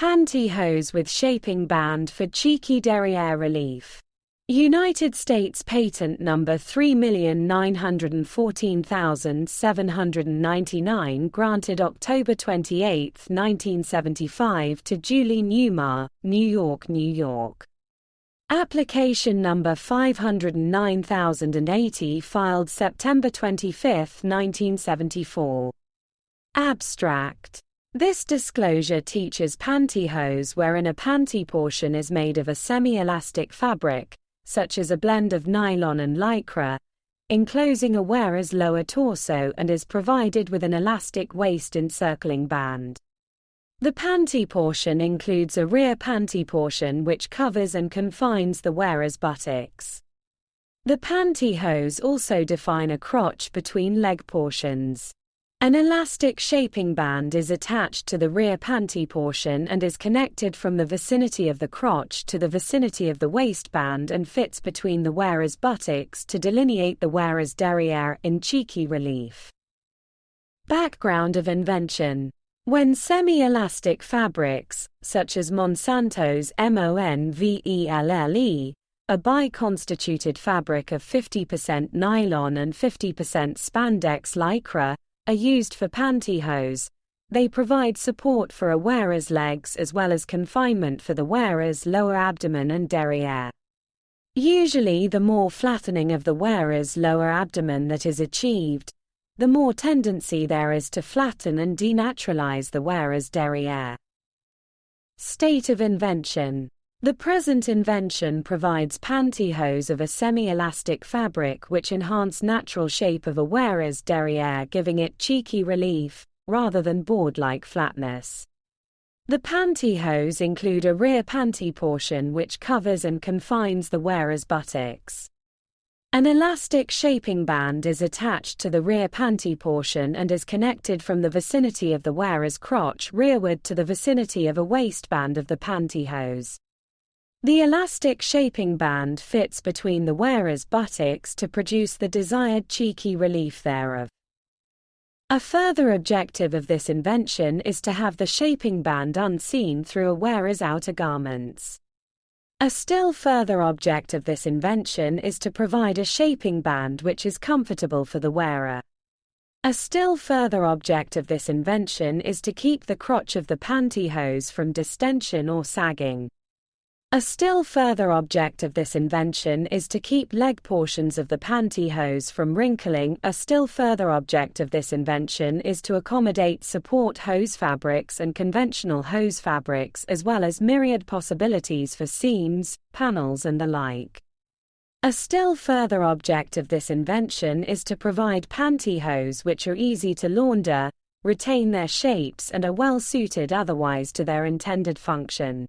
Pantyhose with shaping band for cheeky derriere relief. United States Patent Number 3914799 granted October 28, 1975 to Julie Newmar, New York, New York. Application number 509080 filed September 25, 1974. Abstract. This disclosure teaches pantyhose wherein a panty portion is made of a semi-elastic fabric, such as a blend of nylon and lycra, enclosing a wearer's lower torso and is provided with an elastic waist encircling band. The panty portion includes a rear panty portion which covers and confines the wearer's buttocks. The pantyhose also define a crotch between leg portions. An elastic shaping band is attached to the rear panty portion and is connected from the vicinity of the crotch to the vicinity of the waistband and fits between the wearer's buttocks to delineate the wearer's derriere in cheeky relief. Background of invention. When semi-elastic fabrics, such as Monsanto's MONVELLE, a bi-constituted fabric of 50% nylon and 50% spandex lycra, are used for pantyhose, they provide support for a wearer's legs as well as confinement for the wearer's lower abdomen and derriere. Usually the more flattening of the wearer's lower abdomen that is achieved, the more tendency there is to flatten and denaturalize the wearer's derriere. State of invention. The present invention provides pantyhose of a semi-elastic fabric which enhance natural shape of a wearer's derriere, giving it cheeky relief, rather than board-like flatness. The pantyhose include a rear panty portion which covers and confines the wearer's buttocks. An elastic shaping band is attached to the rear panty portion and is connected from the vicinity of the wearer's crotch rearward to the vicinity of a waistband of the pantyhose. The elastic shaping band fits between the wearer's buttocks to produce the desired cheeky relief thereof. A further objective of this invention is to have the shaping band unseen through a wearer's outer garments. A still further object of this invention is to provide a shaping band which is comfortable for the wearer. A still further object of this invention is to keep the crotch of the pantyhose from distension or sagging. A still further object of this invention is to keep leg portions of the pantyhose from wrinkling. A still further object of this invention is to accommodate support hose fabrics and conventional hose fabrics as well as myriad possibilities for seams, panels and the like. A still further object of this invention is to provide pantyhose which are easy to launder, retain their shapes and are well suited otherwise to their intended function.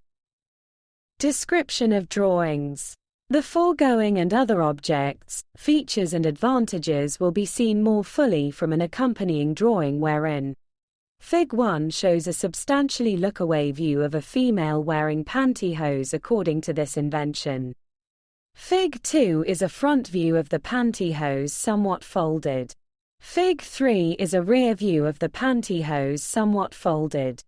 Description of drawings. The foregoing and other objects, features and advantages will be seen more fully from an accompanying drawing wherein Fig 1 shows a substantially look-away view of a female wearing pantyhose according to this invention. Fig 2 is a front view of the pantyhose somewhat folded. Fig 3 is a rear view of the pantyhose somewhat folded.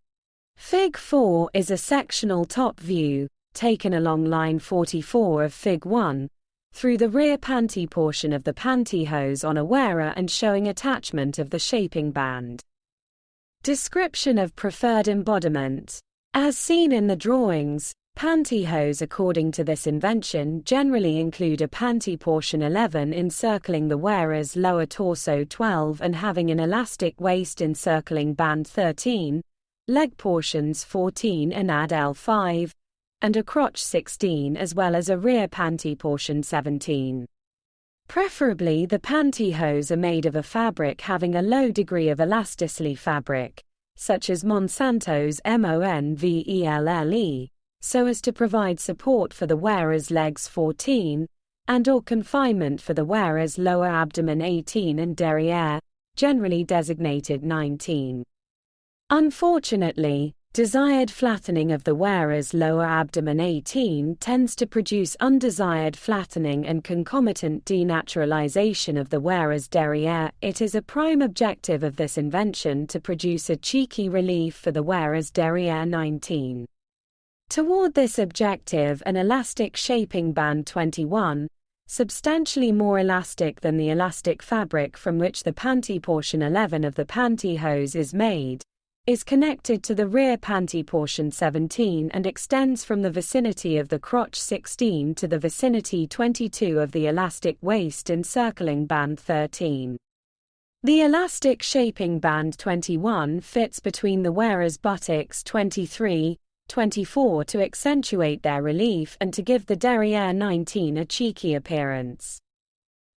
Fig 4 is a sectional top view, taken along line 44 of Fig 1, through the rear panty portion of the pantyhose on a wearer and showing attachment of the shaping band. Description of preferred embodiment. As seen in the drawings, pantyhose according to this invention generally include a panty portion 11 encircling the wearer's lower torso 12 and having an elastic waist encircling band 13, leg portions 14 and L5, and a crotch 16 as well as a rear panty portion 17. Preferably the pantyhose are made of a fabric having a low degree of elasticity fabric, such as Monsanto's MONVELLE, so as to provide support for the wearer's legs 14, and or confinement for the wearer's lower abdomen 18 and derriere, generally designated 19. Unfortunately, desired flattening of the wearer's lower abdomen 18 tends to produce undesired flattening and concomitant denaturalization of the wearer's derriere. It is a prime objective of this invention to produce a cheeky relief for the wearer's derriere 19. Toward this objective, an elastic shaping band 21, substantially more elastic than the elastic fabric from which the panty portion 11 of the pantyhose is made, is connected to the rear panty portion 17 and extends from the vicinity of the crotch 16 to the vicinity 22 of the elastic waist encircling band 13. The elastic shaping band 21 fits between the wearer's buttocks 23, 24 to accentuate their relief and to give the derriere 19 a cheeky appearance.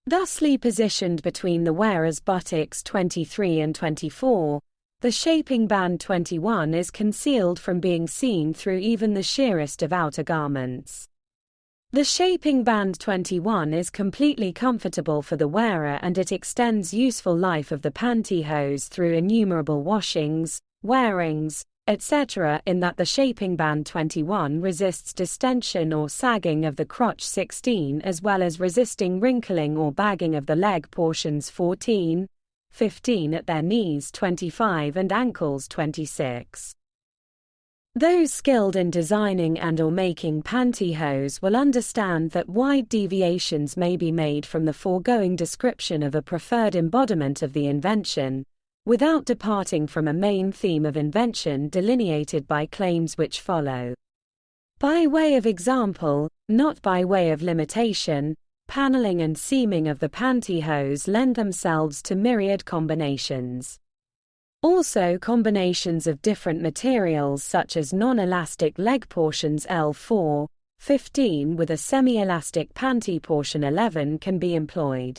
Thusly positioned between the wearer's buttocks 23 and 24, the shaping band 21 is concealed from being seen through even the sheerest of outer garments. The shaping band 21 is completely comfortable for the wearer, and it extends useful life of the pantyhose through innumerable washings, wearings, etc., in that the shaping band 21 resists distension or sagging of the crotch 16 as well as resisting wrinkling or bagging of the leg portions 14, 15 at their knees 25 and ankles 26. Those skilled in designing and/or making pantyhose will understand that wide deviations may be made from the foregoing description of a preferred embodiment of the invention, without departing from a main theme of invention delineated by claims which follow. By way of example, not by way of limitation, paneling and seaming of the pantyhose lend themselves to myriad combinations. Also, combinations of different materials such as non-elastic leg portions L4, 15 with a semi-elastic panty portion 11 can be employed.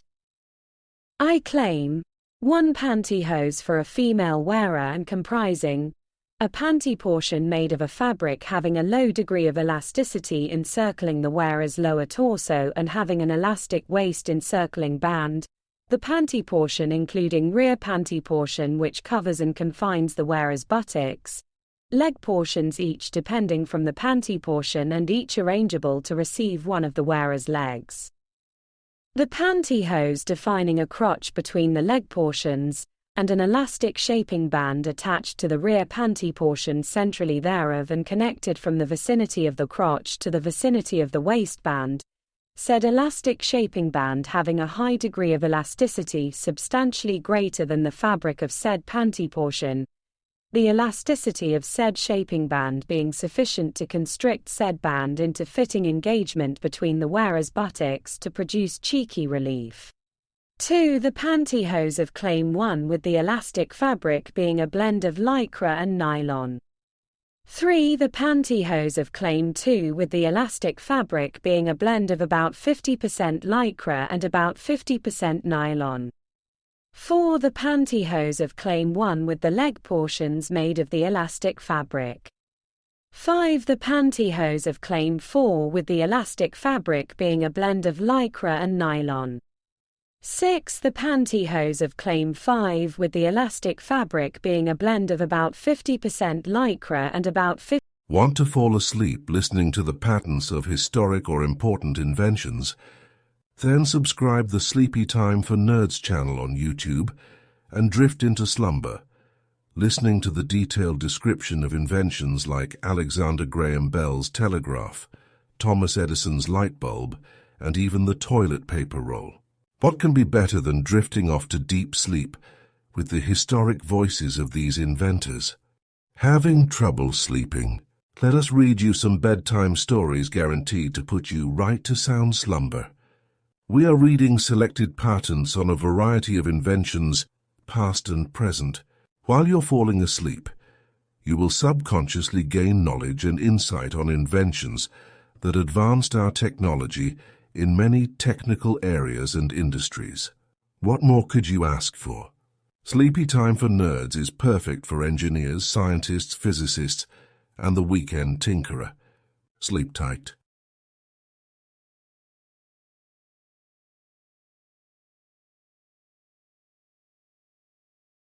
I claim 1 pantyhose for a female wearer and comprising a panty portion made of a fabric having a low degree of elasticity encircling the wearer's lower torso and having an elastic waist encircling band, the panty portion including rear panty portion which covers and confines the wearer's buttocks, leg portions each depending from the panty portion and each arrangeable to receive one of the wearer's legs. The pantyhose defining a crotch between the leg portions, and an elastic shaping band attached to the rear panty portion centrally thereof and connected from the vicinity of the crotch to the vicinity of the waistband, said elastic shaping band having a high degree of elasticity substantially greater than the fabric of said panty portion, the elasticity of said shaping band being sufficient to constrict said band into fitting engagement between the wearer's buttocks to produce cheeky relief. 2. The pantyhose of Claim 1 with the elastic fabric being a blend of lycra and nylon. 3. The pantyhose of Claim 2 with the elastic fabric being a blend of about 50% lycra and about 50% nylon. 4. The pantyhose of Claim 1 with the leg portions made of the elastic fabric. 5. The pantyhose of Claim 4 with the elastic fabric being a blend of lycra and nylon. 6. The pantyhose of Claim 5 with the elastic fabric being a blend of about 50% lycra and about 50%. Want to fall asleep listening to the patents of historic or important inventions? Then subscribe the Sleepy Time for Nerds channel on YouTube and drift into slumber, listening to the detailed description of inventions like Alexander Graham Bell's telegraph, Thomas Edison's light bulb, and even the toilet paper roll. What can be better than drifting off to deep sleep with the historic voices of these inventors? Having trouble sleeping? Let us read you some bedtime stories guaranteed to put you right to sound slumber. We are reading selected patents on a variety of inventions, past and present. While you're falling asleep, you will subconsciously gain knowledge and insight on inventions that advanced our technology in many technical areas and industries. What more could you ask for? Sleepy Time for Nerds is perfect for engineers, scientists, physicists, and the weekend tinkerer. Sleep tight.